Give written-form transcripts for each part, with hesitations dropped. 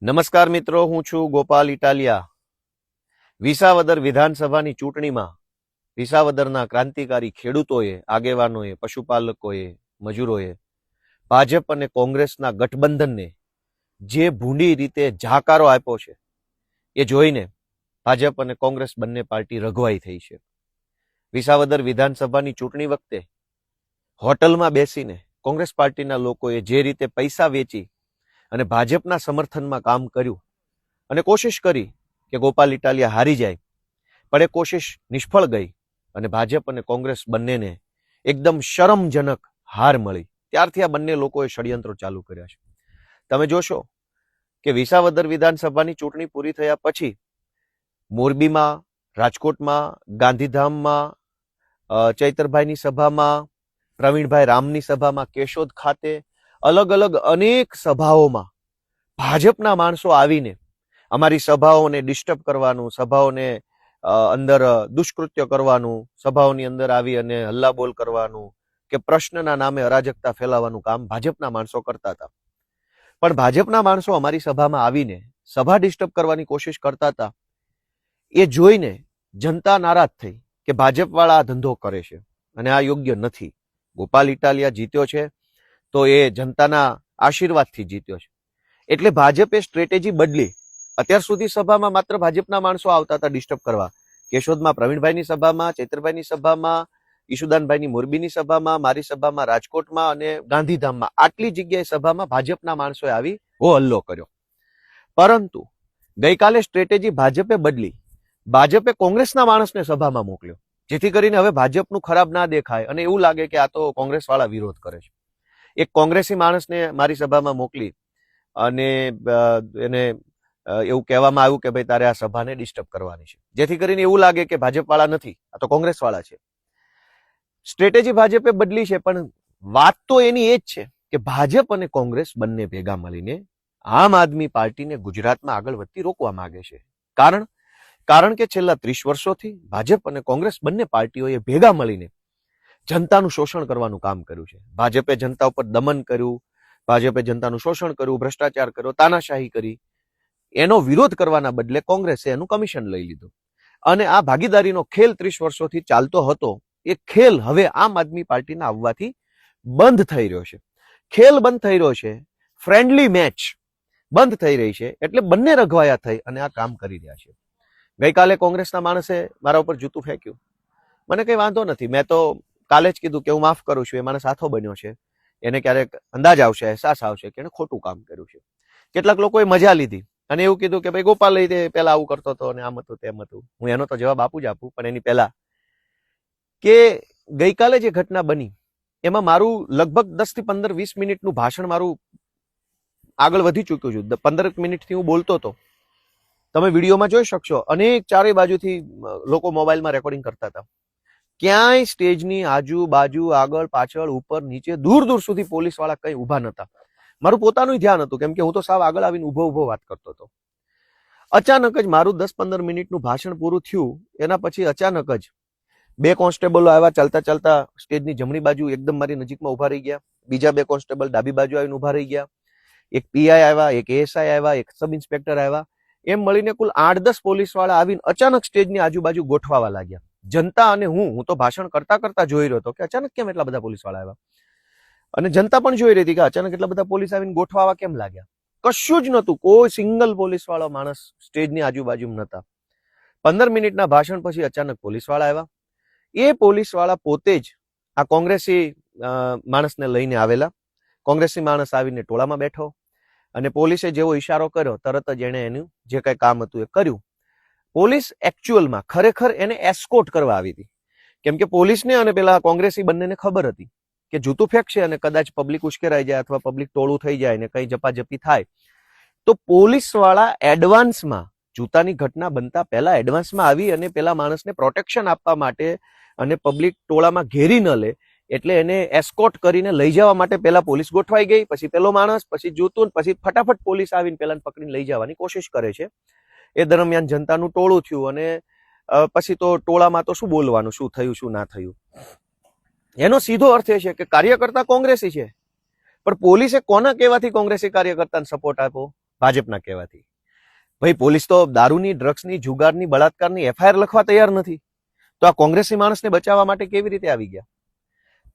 નમસ્કાર મિત્રો, હું છું ગોપાલ ઇટાલિયા. વિસાવદર વિધાનસભાની ચૂંટણીમાં વિસાવદરના ક્રાંતિકારી ખેડૂતોએ, આગેવાનોએ, પશુપાલકોએ, મજૂરોએ ભાજપ અને કોંગ્રેસના ગઠબંધનને જે ભૂંડી રીતે જાકારો આપ્યો છે એ જોઈને ભાજપ અને કોંગ્રેસ બંને પાર્ટી રઘવાઈ થઈ છે. વિસાવદર વિધાનસભાની ચૂંટણી વખતે હોટલમાં બેસીને કોંગ્રેસ પાર્ટીના લોકોએ જે રીતે પૈસા વેચી અને ભાજપના સમર્થનમાં કામ કર્યું અને કોશિશ કરી કે ગોપાલ ઇટાલિયા હારી જાય, પણ એ કોશિશ નિષ્ફળ ગઈ અને ભાજપ અને કોંગ્રેસ બંનેને એકદમ શરમજનક હાર મળી. ત્યારથી આ બંને લોકોએ ષડયંત્રો ચાલુ કર્યા છે. તમે જોશો કે વિસાવદર વિધાનસભાની ચૂંટણી પૂરી થયા પછી મોરબીમાં, રાજકોટમાં, ગાંધીધામમાં, ચૈતરભાઈની સભામાં, પ્રવીણભાઈ રામની સભામાં, કેશોદ ખાતે અલગ અલગ અનેક સભાઓમાં ભાજપના માણસો આવીને અમારી સભાઓને ડિસ્ટર્બ કરવાનું, સભાઓને અંદર દુષ્કૃત્ય કરવાનું, સભાઓની અંદર આવી અને હલ્લાબોલ કરવાનું કે પ્રશ્નના નામે અરાજકતા ફેલાવવાનું કામ ભાજપના માણસો કરતા હતા. પણ ભાજપના માણસો અમારી સભામાં આવીને સભા ડિસ્ટર્બ કરવાની કોશિશ કરતા હતા. એ જોઈને જનતા નારાજ થઈ કે ભાજપવાળા આ ધંધો કરે છે અને આ યોગ્ય નથી. ગોપાલ ઇટાલિયા જીત્યો છે તો એ જનતાના આશીર્વાદથી જીત્યો છે. એટલે ભાજપે સ્ટ્રેટેજી બદલી. અત્યાર સુધી સભામાં માત્ર ભાજપના માણસો આવતા હતા ડિસ્ટર્બ કરવા. કેશોદમાં પ્રવીણભાઈની સભામાં, ચૈતરભાઈની સભામાં, ઈશુદાનભાઈની મોરબીની સભામાં, મારી સભામાં રાજકોટમાં અને ગાંધીધામમાં, આટલી જગ્યાએ સભામાં ભાજપના માણસોએ આવી હો હલ્લો કર્યો. પરંતુ ગઈકાલે સ્ટ્રેટેજી ભાજપે બદલી. ભાજપે કોંગ્રેસના માણસને સભામાં મોકલ્યો, જેથી કરીને હવે ભાજપનું ખરાબ ના દેખાય અને એવું લાગે કે આ તો કોંગ્રેસ વાળા વિરોધ કરે છે. એક કોંગ્રેસી માણસને મારી સભામાં મોકલી અને એને એવું કહેવામાં આવ્યું કે ભાઈ તારે આ સભાને ડિસ્ટર્બ કરવાની છે, જેથી કરીને એવું લાગે કે ભાજપ વાળા નથી, આ તો કોંગ્રેસ વાળા છે. સ્ટ્રેટેજી ભાજપે બદલી છે, પણ વાત તો એની એ જ છે કે ભાજપ અને કોંગ્રેસ બંને ભેગા મળીને આમ આદમી પાર્ટીને ગુજરાતમાં આગળ વધતી રોકવા માંગે છે. કારણ કે છેલ્લા 30 વર્ષોથી ભાજપ અને કોંગ્રેસ બંને પાર્ટીઓએ ભેગા મળીને જનતાનું શોષણ કરવાનું કામ કર્યું છે. ભાજપે જનતા ઉપર દમન કર્યું, ભાજપે જનતાનું શોષણ કર્યું, ભ્રષ્ટાચાર કર્યો, તાનાશાહી કરી. એનો વિરોધ કરવાના બદલે કોંગ્રેસે એનું કમિશન લઈ લીધું અને આ ભાગીદારીનો ખેલ 30 વર્ષોથી ચાલતો હતો. એ ખેલ હવે આમ આદમી પાર્ટીના આવવાથી બંધ થઈ રહ્યો છે. ખેલ બંધ થઈ રહ્યો છે, ફ્રેન્ડલી મેચ બંધ થઈ રહી છે. એટલે બંને રઘવાયા થઈ અને આ કામ કરી રહ્યા છે. ગઈકાલે કોંગ્રેસના માણસે મારા ઉપર જૂતું ફેંક્યું. મને કઈ વાંધો નથી, મેં તો કાલે જ કીધું કે હું માફ કરું છું. એ માણસ સાથો બન્યો છે, એને ક્યારેક અંદાજ આવશે, અહેસાસ આવશે કે એને ખોટું કામ કર્યું છે. કેટલાક લોકોએ મજા લીધી અને એવું કીધું કે ભાઈ ગોપાલ લઈ પેલા આવું કરતો હતો અને આમ હતું તેમ હતું. હું એનો તો જવાબ આપું જ આપું, પણ એની પહેલા કે ગઈકાલે જે ઘટના બની એમાં મારું લગભગ 10 થી 15 20 મિનિટનું ભાષણ મારું આગળ વધી ચૂક્યું છું. 15 મિનિટથી હું બોલતો હતો. તમે વિડીયોમાં જોઈ શકશો, અનેક ચારે બાજુથી લોકો મોબાઈલમાં રેકોર્ડિંગ કરતા હતા. ક્યાંય સ્ટેજની આજુબાજુ, આગળ પાછળ, ઉપર નીચે, દૂર દૂર સુધી પોલીસ વાળા કઈ ઉભા નતા. મારું પોતાનું ધ્યાન હતું, કેમ કે હું તો સાવ આગળ આવીને ઉભો વાત કરતો હતો. અચાનક જ મારું 10-15 મિનિટનું ભાષણ પૂરું થયું. એના પછી અચાનક જ 2 કોન્સ્ટેબલો આવ્યા, ચાલતા ચાલતા સ્ટેજની જમણી બાજુ એકદમ મારી નજીકમાં ઉભા રહી ગયા. બીજા 2 કોન્સ્ટેબલ ડાબી બાજુ આવીને ઉભા રહી ગયા. એક પીઆઈ આવ્યા, એક એએસઆઈ આવ્યા, એક સબ ઇન્સ્પેક્ટર આવ્યા. એમ મળીને કુલ 8-10 પોલીસ વાળા આવીને અચાનક સ્ટેજની આજુબાજુ ગોઠવાવા લાગ્યા. જનતા અને હું તો ભાષણ કરતા કરતા જોઈ રહ્યો હતો કે અચાનક કેમ એટલા બધા પોલીસ વાળા આવ્યા, અને જનતા પણ જોઈ રહી હતી કે અચાનક એટલા બધા પોલીસ આવીને ગોઠવાવા કેમ લાગ્યા. કશું જ નતું, કોઈ સિંગલ પોલીસ વાળો માણસ સ્ટેજની આજુબાજુમાં નતા. 15 મિનિટના ભાષણ પછી અચાનક પોલીસ વાળા આવ્યા. એ પોલીસ વાળા પોતે જ આ કોંગ્રેસી માણસને લઈને આવેલા. કોંગ્રેસી માણસ આવીને ટોળામાં બેઠો અને પોલીસે જેવો ઈશારો કર્યો તરત જ એને એનું જે કઈ કામ હતું એ કર્યું. પોલીસ એકચ્યુઅલમાં ખરેખર એને એસ્કોર્ટ કરવા આવી હતી, કેમ કે પોલીસને અને પેલા કોંગ્રેસી બંનેને ખબર હતી કે જૂતું ફેંકશે અને કદાચ પબ્લિક ઉશ્કેરાઈ જાય અથવા પબ્લિક ટોળું થઈ જાય ને કઈ ઝપાઝપી થાય તો પોલીસ વાળા એડવાન્સમાં, જૂતાની ઘટના બનતા પહેલા એડવાન્સમાં આવી અને પેલા માણસને પ્રોટેક્શન આપવા માટે અને પબ્લિક ટોળામાં ઘેરી ન લે એટલે એને એસ્કોર્ટ કરીને લઈ જવા માટે પેલા પોલીસ ગોઠવાઈ ગઈ. પછી પેલો માણસ, પછી જૂતું, પછી ફટાફટ પોલીસ આવીને પેલાને પકડીને લઈ જવાની કોશિશ કરે છે. એ દરમિયાન જનતાનું ટોળું થયું અને પછી તો ટોળામાં તો શું બોલવાનું, શું થયું શું ના થયું. એનો સીધો અર્થ એ છે કે કાર્યકર્તા કોંગ્રેસી છે, પણ પોલીસે કોના કહેવાથી કોંગ્રેસી કાર્યકર્તાને સપોર્ટ આપ્યો? ભાજપના કહેવાથી. ભાઈ પોલીસ તો દારૂની, ડ્રગ્સની, જુગારની, બળાત્કારની એફઆઈઆર લખવા તૈયાર નથી, તો આ કોંગ્રેસી માણસને બચાવવા માટે કેવી રીતે આવી ગયા?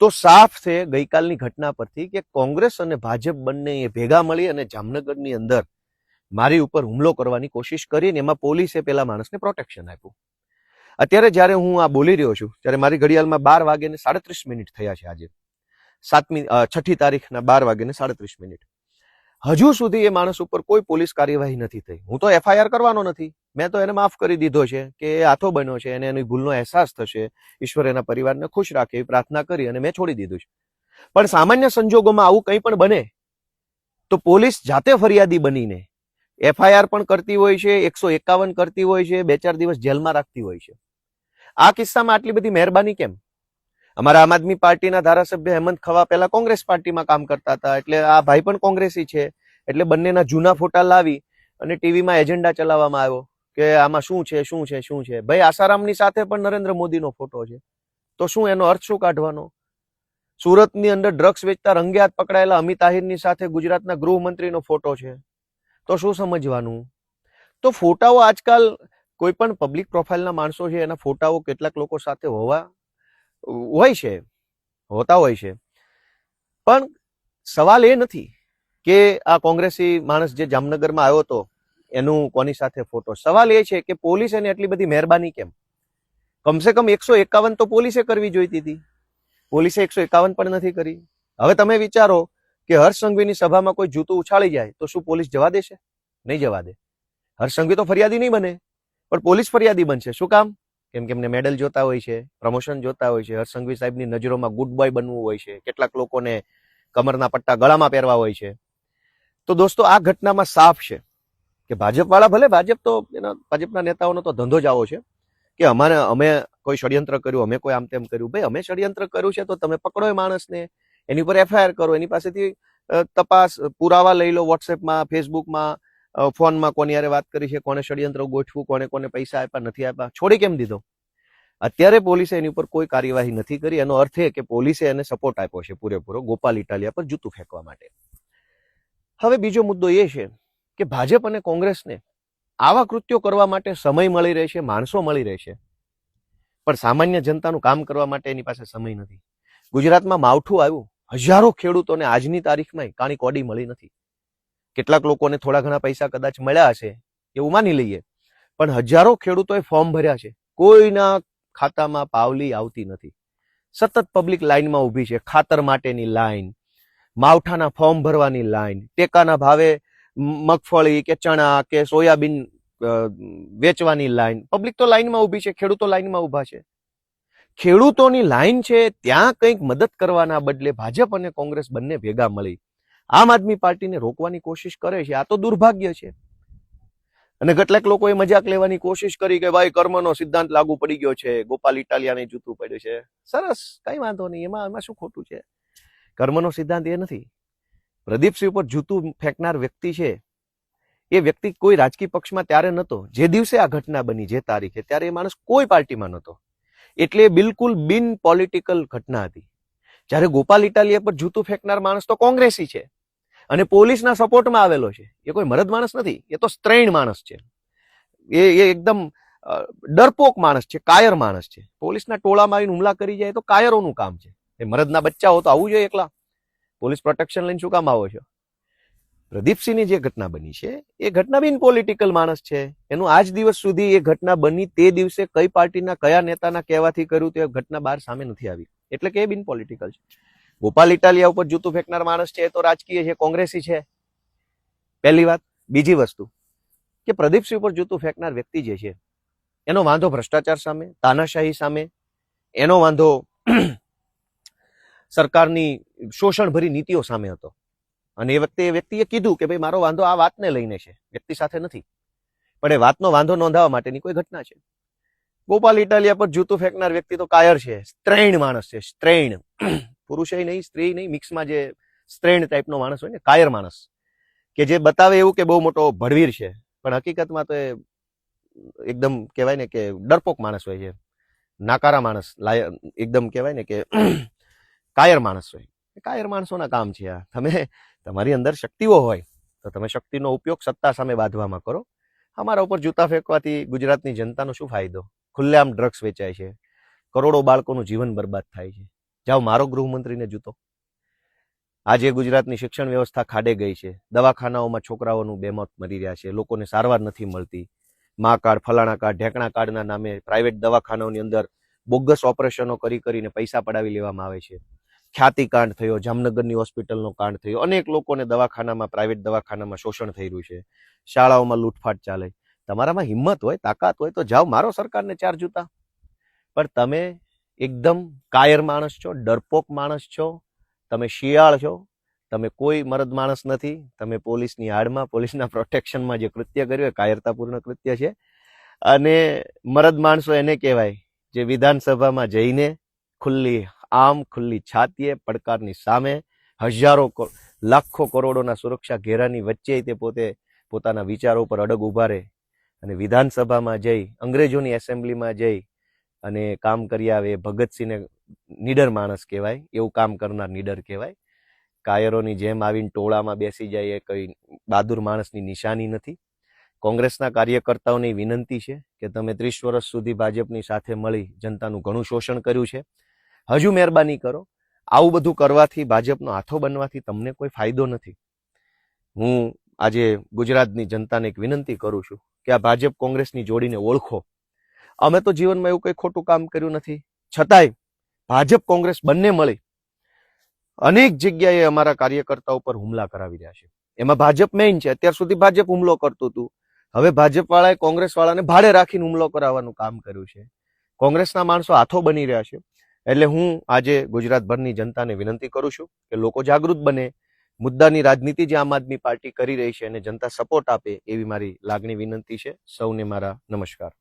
તો સાફ છે ગઈકાલની ઘટના પરથી કે કોંગ્રેસ અને ભાજપ બંને ભેગા મળી અને જામનગરની અંદર મારી ઉપર હુમલો કરવાની કોશિશ કરીને એમાં પોલીસે પેલા માણસને પ્રોટેક્શન આપ્યું. અત્યારે જ્યારે હું આ બોલી રહ્યો છું ત્યારે મારી ઘડિયાળમાં 12:37 થયા છે. આજે 6મી તારીખના 12:37. હજુ સુધી એ માણસ ઉપર કોઈ પોલીસ કાર્યવાહી નથી થઈ. હું તો એફઆઈઆર કરવાનો નથી, મેં તો એને માફ કરી દીધો છે કે એ હાથો બન્યો છે, એને એની ભૂલનો અહેસાસ થશે, ઈશ્વર એના પરિવારને ખુશ રાખે એવી પ્રાર્થના કરી અને મેં છોડી દીધું છે. પણ સામાન્ય સંજોગોમાં આવું કંઈ પણ બને તો પોલીસ જાતે ફરિયાદી બનીને એફઆઈઆર પણ કરતી હોય છે, 151 કરતી હોય છે, 2-4 દિવસ જેલમાં રાખતી હોય છે. આ કિસ્સામાં આટલી બધી મહેરબાની કેમ? અમારા આમ આદમી પાર્ટીના ધારાસભ્ય હેમંત ખવા પહેલા કોંગ્રેસ પાર્ટીમાં કામ કરતા હતા, એટલે આ ભાઈ પણ કોંગ્રેસી છે, એટલે બંનેના જૂના ફોટા લાવી અને ટીવીમાં એજન્ડા ચલાવવામાં આવ્યો કે આમાં શું છે શું છે શું છે. ભાઈ આસારામની સાથે પણ નરેન્દ્ર મોદીનો ફોટો છે, તો શું એનો અર્થ શું કાઢવાનો? સુરતની અંદર ડ્રગ્સ વેચતા રંગે હાથ પકડાયેલા અમિત આહિરની સાથે ગુજરાતના ગૃહમંત્રીનો ફોટો છે, તો શું સમજવાનું? તો ફોટાઓ આજકાલ કોઈ પણ પબ્લિક પ્રોફાઇલના માણસો છે એના ફોટાઓ કેટલાક લોકો સાથે હોતા હોય છે, પણ સવાલ એ નથી કે આ કોંગ્રેસી માણસ જે જામનગરમાં આવ્યો હતો એનું કોની સાથે ફોટો. સવાલ એ છે કે પોલીસ એને એટલી બધી મહેરબાની કેમ? કમસે કમ 151 તો પોલીસે કરવી જોઈતી હતી, પોલીસે 151 પણ નથી કરી. હવે તમે વિચારો કે હર્ષ સંઘવીની સભામાં કોઈ જૂતું ઉછાળી જાય તો શું પોલીસ જવા દેશે? નહીં જવા દે. હર્ષ સંઘવી તો ફરિયાદી નહીં બને, પણ પોલીસ ફરિયાદી બનશે. શું કામ? કેમ કે એમને મેડલ જોતા હોય છે, પ્રમોશન જોતા હોય છે, હર્ષ સંઘવી સાહેબની નજરોમાં ગુડ બોય બનવું હોય છે, કેટલાક લોકોને કમરના પટ્ટા ગળામાં પહેરવા હોય છે. તો દોસ્તો આ ઘટનામાં સાફ છે કે ભાજપવાળા, ભલે ભાજપના નેતાઓનો તો ધંધો જ આવો છે કે અમે કોઈ ષડયંત્ર કર્યું, અમે કોઈ આમ તેમ કર્યું. ભાઈ અમે ષડયંત્ર કર્યું છે તો તમે પકડો એ માણસને, એની ઉપર એફઆઈઆર કરો, એની પાસેથી તપાસ પુરાવા લઈ લો, વોટ્સએપમાં, ફેસબુકમાં, ફોનમાં કોની યારે વાત કરી છે, કોને ષડયંત્ર ગોઠવું, કોને પૈસા આપ્યા નથી આપ્યા, છોડી કેમ દીધો? અત્યારે પોલીસે એની ઉપર કોઈ કાર્યવાહી નથી કરી. એનો અર્થ એ કે પોલીસે એને સપોર્ટ આપ્યો છે પૂરેપૂરો ગોપાલ ઇટાલિયા પર જૂતું ફેંકવા માટે. હવે બીજો મુદ્દો એ છે કે ભાજપ અને કોંગ્રેસને આવા કૃત્યો કરવા માટે સમય મળી રહે છે, માણસો મળી રહે છે, પણ સામાન્ય જનતાનું કામ કરવા માટે એની પાસે સમય નથી. ગુજરાતમાં માવઠું આવ્યું, હજારો ખેડૂતોને આજની તારીખમાં કાણી કોડી મળી નથી. કેટલાક લોકોને થોડા ઘણા પૈસા કદાચ મળ્યા હશે એવું માની લઈએ, પણ હજારો ખેડૂતોએ ફોર્મ ભર્યા છે, કોઈના ખાતામાં પાવલી આવતી નથી. સતત પબ્લિક લાઈનમાં ઊભી છે, ખાતર માટેની લાઈન, માવઠાના ફોર્મ ભરવાની લાઈન, ટેકાના ભાવે મગફળી કે ચણા કે સોયાબીન વેચવાની લાઈન. પબ્લિક તો લાઈનમાં ઊભી છે, ખેડૂતો લાઈનમાં ઊભા છે. ખેડૂતોની લાઈન છે ત્યાં કંઈક મદદ કરવાના બદલે ભાજપ અને કોંગ્રેસ બંને ભેગા મળી આમ આદમી પાર્ટીને રોકવાની કોશિશ કરે છે. આ તો દુર્ભાગ્ય છે. અને કેટલાક લોકોએ મજાક લેવાની કોશિશ કરી કે ભાઈ કર્મનો સિદ્ધાંત લાગુ પડી ગયો છે, ગોપાલ ઇટાલિયાને જૂતું પડ્યું છે. સરસ, કઈ વાંધો નહીં, એમાં શું ખોટું છે? કર્મનો સિદ્ધાંત એ નથી. પ્રદીપસિંહ ઉપર જૂતું ફેંકનાર વ્યક્તિ છે એ વ્યક્તિ કોઈ રાજકીય પક્ષમાં ત્યારે નહોતો. જે દિવસે આ ઘટના બની, જે તારીખે, ત્યારે એ માણસ કોઈ પાર્ટીમાં નહોતો. એટલે બિલકુલ બિન પોલિટિકલ ઘટના હતી. જ્યારે ગોપાલ ઇટાલિયા પર જૂતું ફેંકનાર માણસ તો કોંગ્રેસી છે અને પોલીસના સપોર્ટમાં આવેલો છે. એ કોઈ મરદ માણસ નથી, એ તો સ્ત્રૈણ માણસ છે. એ એકદમ ડરપોક માણસ છે, કાયર માણસ છે. પોલીસના ટોળામાં આવીને હુમલા કરી જાય તો કાયરોનું કામ છે. એ મરદના બચ્ચા હો તો આવું જોઈએ એકલા. પોલીસ પ્રોટેક્શન લઈને શું કામ આવો છો? પ્રદીપસિંહની જે ઘટના બની છે એ ઘટના બિન પોલિટિકલ માણસ છે. એનું આજ દિવસ સુધી એ ઘટના બની તે દિવસે કઈ પાર્ટીના કયા નેતાના કહેવાથી કર્યું તે ઘટના બહાર સામે નથી આવી, એટલે કે એ બિન પોલિટિકલ છે. ગોપાલ ઇટાલિયા ઉપર જૂતું ફેંકનાર માણસ છે એ તો રાજકીય છે, કોંગ્રેસી છે, પહેલી વાત. બીજી વસ્તુ કે પ્રદીપસિંહ ઉપર જૂતું ફેંકનાર વ્યક્તિ જે છે એનો વાંધો ભ્રષ્ટાચાર સામે, તાનાશાહી સામે, એનો વાંધો સરકારની શોષણભરી નીતિઓ સામે હતો. અને એ વખતે એ વ્યક્તિએ કીધું કે ભાઈ મારો વાંધો આ વાતને લઈને છે, વ્યક્તિ સાથે નથી, પણ એ વાતનો વાંધો નોંધાવવા માટેની કોઈ ઘટના છે. ગોપાલ ઇટાલિયા પર જૂતું ફેંકનાર વ્યક્તિ તો કાયર છે, સ્ત્રૈણ માણસ છે, સ્ત્રૈણ. પુરુષ નહીં, સ્ત્રી નહીં, મિક્સમાં જે સ્ત્રૈણ ટાઈપનો માણસ હોય ને, કાયર માણસ, કે જે બતાવે એવું કે બહુ મોટો ભડવીર છે, પણ હકીકતમાં તો એ એકદમ કહેવાય ને કે ડરપોક માણસ હોય છે, નાકારા માણસ, એકદમ કહેવાય ને કે કાયર માણસ હોય. કાયર માણસોના કામ છે આ. તમે તમારી અંદર શક્તિઓ હોય તો તમે શક્તિનો ઉપયોગ સત્તા સામે બાંધવામાં કરો. અમારા ઉપર જૂતા ફેંકવાથી ગુજરાતની જનતાનો શું ફાયદો? ખુલ્લેઆમ ડ્રગ્સ વેચાય છે, કરોડો બાળકોનું જીવન બરબાદ થાય છે. જાઓ મારો ગૃહમંત્રીને જૂતો. આજે ગુજરાતની શિક્ષણ વ્યવસ્થા ખાડે ગઈ છે. દવાખાનાઓમાં છોકરાઓનું બેમોત મરી રહ્યા છે, લોકોને સારવાર નથી મળતી. મા કાર્ડ, ફલાણા કાર્ડ, ઢેકણા કાર્ડના નામે પ્રાઇવેટ દવાખાનાઓની અંદર બોગસ ઓપરેશનો કરીને પૈસા પડાવી લેવામાં આવે છે. ખ્યાતિ કાંડ થયો, જામનગરની હોસ્પિટલનો કાંડ થયો, અનેક લોકોને દવાખાનામાં, પ્રાઇવેટ દવાખાનામાં શોષણ થઈ રહ્યું છે. શાળાઓમાં લૂંટફાટ ચાલે. તમારામાં હિંમત હોય, તાકાત હોય તો જાઓ મારો સરકારને 4 જૂતા. પણ તમે એકદમ કાયર માણસ છો, ડરપોક માણસ છો, તમે શિયાળ છો, તમે કોઈ મરદ માણસ નથી. તમે પોલીસની આડમાં, પોલીસના પ્રોટેક્શનમાં જે કૃત્ય કર્યું એ કાયરતાપૂર્ણ કૃત્ય છે. અને મરદ માણસો એને કહેવાય જે વિધાનસભામાં જઈને ખુલ્લી છાતીએ પડકારની સામે હજારો લાખો કરોડોના સુરક્ષા ઘેરાની વચ્ચે તે પોતે પોતાના વિચારો પર અડગ ઊભા રહે અને વિધાનસભામાં જઈ, અંગ્રેજોની એસેમ્બલીમાં જઈ અને કામ કરી આવે. ભગતસિંહને નીડર માણસ કહેવાય, એવું કામ કરનાર નીડર કહેવાય. કાયરોની જેમ આવીને ટોળામાં બેસી જાય એ કઈ બહાદુર માણસની નિશાની નથી. કોંગ્રેસના કાર્યકર્તાઓની વિનંતી છે કે તમે 30 વર્ષ સુધી ભાજપની સાથે મળી જનતાનું ઘણું શોષણ કર્યું છે. હજુ મહેરબાની કરો. આવું બધું કરવાથી, ભાજપનો હાથો બનવાથી તમને કોઈ ફાયદો નથી. હું આજે ગુજરાતની જનતાને એક વિનંતી કરું છું કે આ ભાજપ કોંગ્રેસની જોડીને ઓળખો. અમે તો જીવનમાં એવું કંઈ ખોટું કામ કર્યું નથી, છતાંય ભાજપ કોંગ્રેસ બંને મળી અનેક જગ્યાએ અમારા કાર્યકર્તાઓ પર હુમલા કરાવી રહ્યા છે. એમાં ભાજપ મેઇન છે. અત્યાર સુધી ભાજપ હુમલો કરતું હતું, હવે ભાજપ વાળાએ કોંગ્રેસ વાળાને ભાડે રાખીને હુમલો કરાવવાનું કામ કર્યું છે. કોંગ્રેસના માણસો હાથો બની રહ્યા છે. એટલે હું આજે ગુજરાતભરની જનતાને વિનંતી કરું છું કે લોકો જાગૃત બને. મુદ્દાની રાજનીતિ જે આમ આદમી પાર્ટી કરી રહી છે એને જનતા સપોર્ટ આપે એવી મારી લાગણી વિનંતી છે. સૌને મારા નમસ્કાર.